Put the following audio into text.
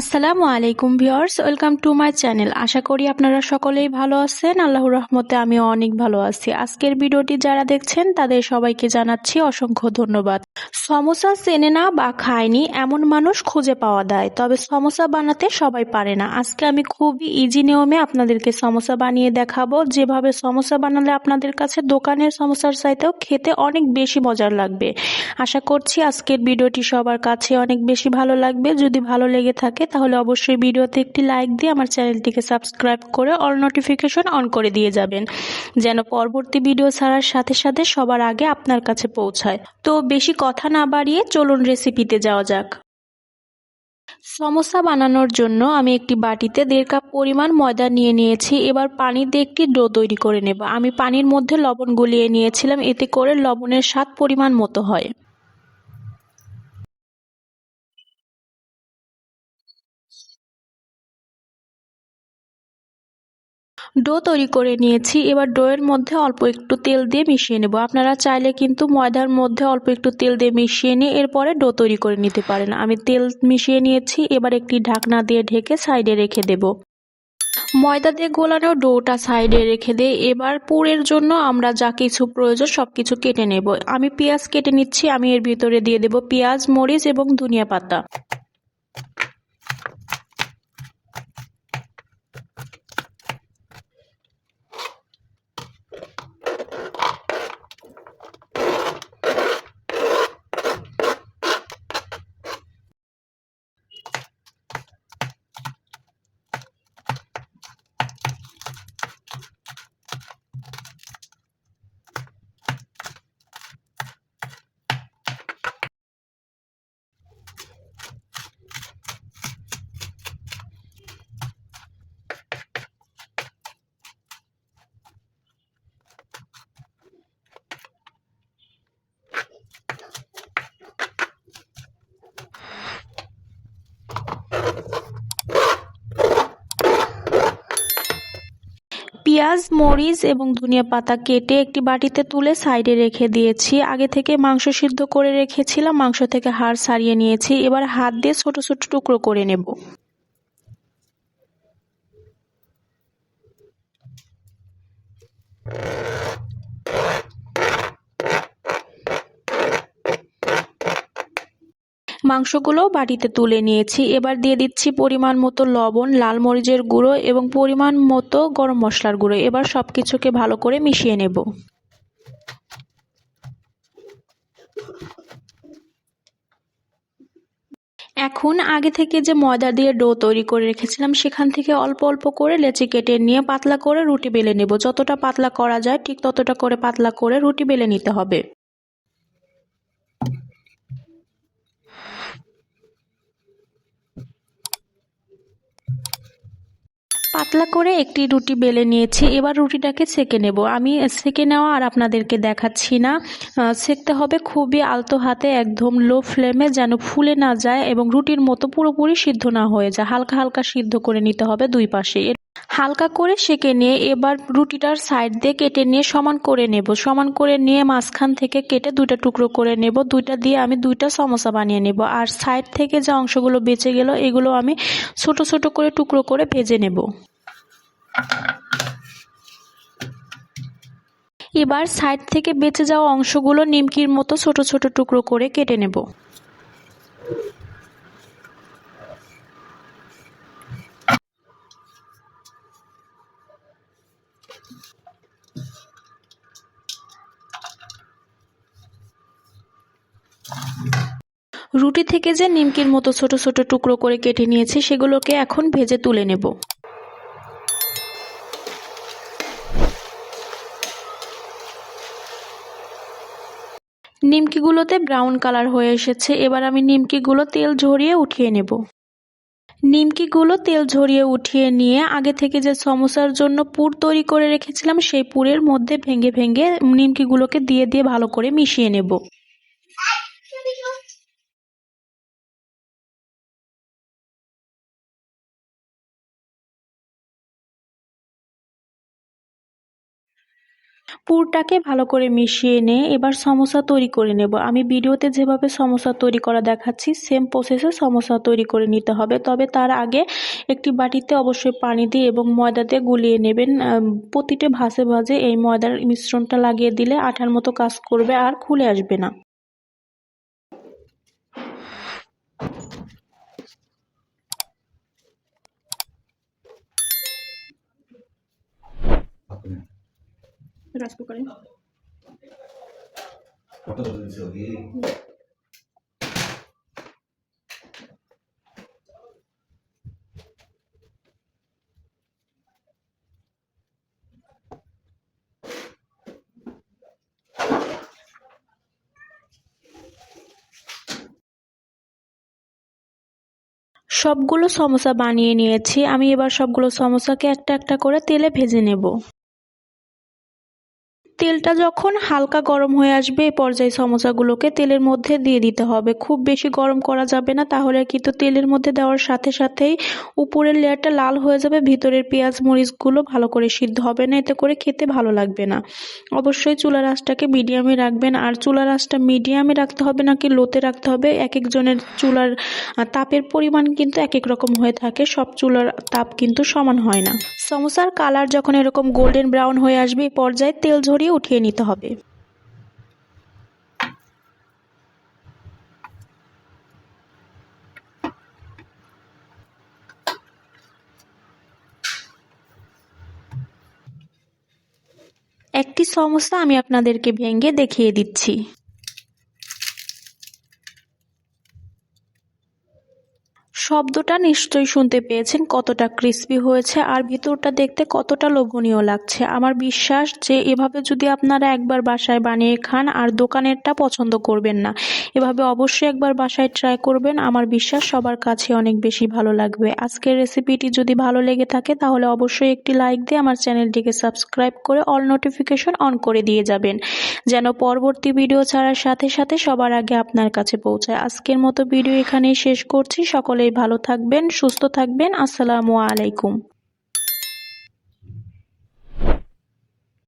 আসসালামু আলাইকুম viewers, welcome to my channel. আশা করি আপনারা সকলেই ভালো আছেন। আল্লাহর রহমতে আমিও অনেক ভালো আছি। আজকের ভিডিওটি যারা দেখছেন তাদের সবাইকে জানাচ্ছি অসংখ্য ধন্যবাদ। সমোসা চেনে না বা খায়নি এমন মানুষ খুঁজে পাওয়া যায়, তবে সমোসা বানাতে সবাই পারে না। আজকে আমি খুবই ইজি নিয়মে আপনাদেরকে সমোসা বানিয়ে দেখাবো, যেভাবে সমোসা বানালে আপনাদের কাছে দোকানের সমোসার চাইতেও খেতে অনেক বেশি মজার লাগবে। আশা করছি আজকের ভিডিওটি সবার কাছে অনেক বেশি ভালো লাগবে। যদি ভালো লেগে থাকে তাহলে অবশ্যই ভিডিওতে একটি লাইক দিয়ে আমার চ্যানেলটিকে সাবস্ক্রাইব করে অল নোটিফিকেশন অন করে দিয়ে যাবেন, যেন পরবর্তী ভিডিও ছাড়ার সাথে সাথে সবার আগে আপনার কাছে পৌঁছায়। তো বেশি কথা না বাড়িয়ে চলুন রেসিপিতে যাওয়া যাক। সমোসা বানানোর জন্য আমি একটি বাটিতে 1.5 কাপ পরিমাণ ময়দা নিয়ে নিয়েছি। এবার পানি দিয়ে একটি ডো তৈরি করে নেব। আমি পানির মধ্যে লবণ গুলিয়ে নিয়েছিলাম, এতে করে লবণের স্বাদ পরিমাণ মতো হয়। ডো তৈরি করে নিয়েছি। এবার ডোয়ের মধ্যে অল্প একটু তেল দিয়ে মিশিয়ে নেব। আপনারা চাইলে কিন্তু ময়দার মধ্যে অল্প একটু তেল দিয়ে মিশিয়ে নিয়ে এরপরে ডো তৈরি করে নিতে পারেন। আমি তেল মিশিয়ে নিয়েছি। এবার একটি ঢাকনা দিয়ে ঢেকে সাইডে রেখে দেব। ময়দা দিয়ে গোলানো ডোটা সাইডে রেখে দিয়ে এবার পুরের জন্য আমরা যা কিছু প্রয়োজন সবকিছু কেটে নেব। আমি পেঁয়াজ কেটে নিচ্ছি। আমি এর ভিতরে দিয়ে দেব পেঁয়াজ, মরিচ এবং ধনিয়া পাতা। পেঁয়াজ, মরিচ এবং ধনিয়া পাতা কেটে একটি বাটিতে তুলে সাইডে রেখে দিয়েছি। আগে থেকে মাংস সিদ্ধ করে রেখেছিলাম, মাংস থেকে হাড় ছাড়িয়ে নিয়েছি। এবার হাত দিয়ে ছোট ছোট টুকরো করে নেব। মাংসগুলো বাটিতে তুলে নিয়েছি। এবার দিয়ে দিচ্ছি পরিমাণ মতো লবণ, লাল মরিচের গুঁড়ো এবং পরিমাণ মতো গরম মশলার গুঁড়ো। এবার সবকিছুকে ভালো করে মিশিয়ে নেব। এখন আগে থেকে যে ময়দা দিয়ে ডো তৈরি করে রেখেছিলাম সেখান থেকে অল্প অল্প করে লেচি কেটে নিয়ে পাতলা করে রুটি বেলে নেব। যতটা পাতলা করা যায় ঠিক ততটা করে পাতলা করে রুটি বেলে নিতে হবে। পাতলা করে একটি রুটি বেলে নিয়েছি। এবার রুটিটাকে সেঁকে নেব। আমি সেঁকে নেওয়া আর আপনাদেরকে দেখাচ্ছি না। সেঁকতে হবে খুবই আলতো হাতে, একদম লো ফ্লেমে, যেন ফুলে না যায় এবং রুটির মতো পুরোপুরি সিদ্ধ না হয়ে যায়। হালকা হালকা সিদ্ধ করে নিতে হবে দুই পাশে। হালকা করে সেঁকে নিয়ে এবার রুটিটার সাইড দিয়ে কেটে নিয়ে সমান করে নেব। সমান করে নিয়ে মাঝখান থেকে কেটে দুইটা টুকরো করে নেব। দুইটা দিয়ে আমি দুইটা সমোসা বানিয়ে নেব। আর সাইড থেকে যে অংশগুলো বেঁচে গেল এগুলো আমি ছোট ছোট করে টুকরো করে ভেজে নেব। এবার সাইড থেকে বেঁচে যাওয়া অংশগুলো নিমকির মতো ছোট ছোট টুকরো করে কেটে নেব। রুটি থেকে যে নিমকির মতো ছোট ছোট টুকরো করে কেটে নিয়েছি সেগুলোকে এখন ভেজে তুলে নেব। নিমকিগুলোতে ব্রাউন কালার হয়ে এসেছে। এবার আমি নিমকিগুলো তেল ঝরিয়ে উঠিয়ে নেব। নিমকিগুলো তেল ঝরিয়ে উঠিয়ে নিয়ে আগে থেকে যে সমোসার জন্য পুর তৈরি করে রেখেছিলাম সেই পুরের মধ্যে ভেঙে ভেঙে নিমকিগুলোকে দিয়ে দিয়ে ভালো করে মিশিয়ে নেব। পুরটাকে ভালো করে মিশিয়ে নিয়ে এবার সমোসা তৈরি করে নেব। আমি ভিডিওতে যেভাবে সমোসা তৈরি করা দেখাচ্ছি সেম প্রসেসে সমোসা তৈরি করে নিতে হবে। তবে তার আগে একটি বাটিতে অবশ্যই পানি দিয়ে এবং ময়দা দিয়ে গুলিয়ে নেবেন। প্রতিটা ভাঁজে ভাঁজে এই ময়দার মিশ্রণটা লাগিয়ে দিলে আঠার মতো কাজ করবে আর খুলে আসবে না। রাইস কুকারে সবগুলো সমোসা বানিয়ে নিয়েছি। আমি এবার সবগুলো সমোসাকে একটা একটা করে তেলে ভেজে নেব। তেলটা যখন হালকা গরম হয়ে আসবে এই পর্যায়ে সমোসাগুলোকে তেলের মধ্যে দিয়ে দিতে হবে। খুব বেশি গরম করা যাবে না, তাহলে কিন্তু তেলের মধ্যে দেওয়ার সাথে সাথেই উপরের লেয়ারটা লাল হয়ে যাবে, ভিতরের পেঁয়াজ মরিচগুলো ভালো করে সিদ্ধ হবে না, এতে করে খেতে ভালো লাগবে না। অবশ্যই চুলার আঁচটাকে মিডিয়ামে রাখবেন। আর চুলার আঁচটা মিডিয়ামে রাখতে হবে নাকি লোতে রাখতে হবে, এক একজনের চুলার তাপের পরিমাণ কিন্তু এক এক রকম হয়ে থাকে, সব চুলার তাপ কিন্তু সমান হয় না। সমোসার কালার যখন এরকম গোল্ডেন ব্রাউন হয়ে আসবে এই পর্যায়ে তেল ঝরিয়ে উঠিয়ে নিতে হবে। একটি সমোসা আমি আপনাদেরকে ভেঙে দেখিয়ে দিচ্ছি। শব্দটা নিশ্চয়ই শুনতে পেয়েছেন কতটা ক্রিস্পি হয়েছে আর ভিতরটা দেখতে কতটা লোভনীয় লাগছে। আমার বিশ্বাস যে এভাবে যদি আপনারা একবার বাসায় বানিয়ে খান আর দোকানেরটা পছন্দ করবেন না, এভাবে অবশ্যই একবার বাসায় ট্রাই করবেন। আমার বিশ্বাস সবার কাছে অনেক বেশি ভালো লাগবে। আজকের রেসিপিটি যদি ভালো লেগে থাকে তাহলে অবশ্যই একটি লাইক দিয়ে আমার চ্যানেলটিকে সাবস্ক্রাইব করে অল নোটিফিকেশন অন করে দিয়ে যাবেন, যেন পরবর্তী ভিডিও ছাড়ার সাথে সাথে সবার আগে আপনার কাছে পৌঁছায়। আজকের মতো ভিডিও এখানেই শেষ করছি। সকলেই ভালো থাকবেন, সুস্থ থাকবেন। আসসালামু আলাইকুম।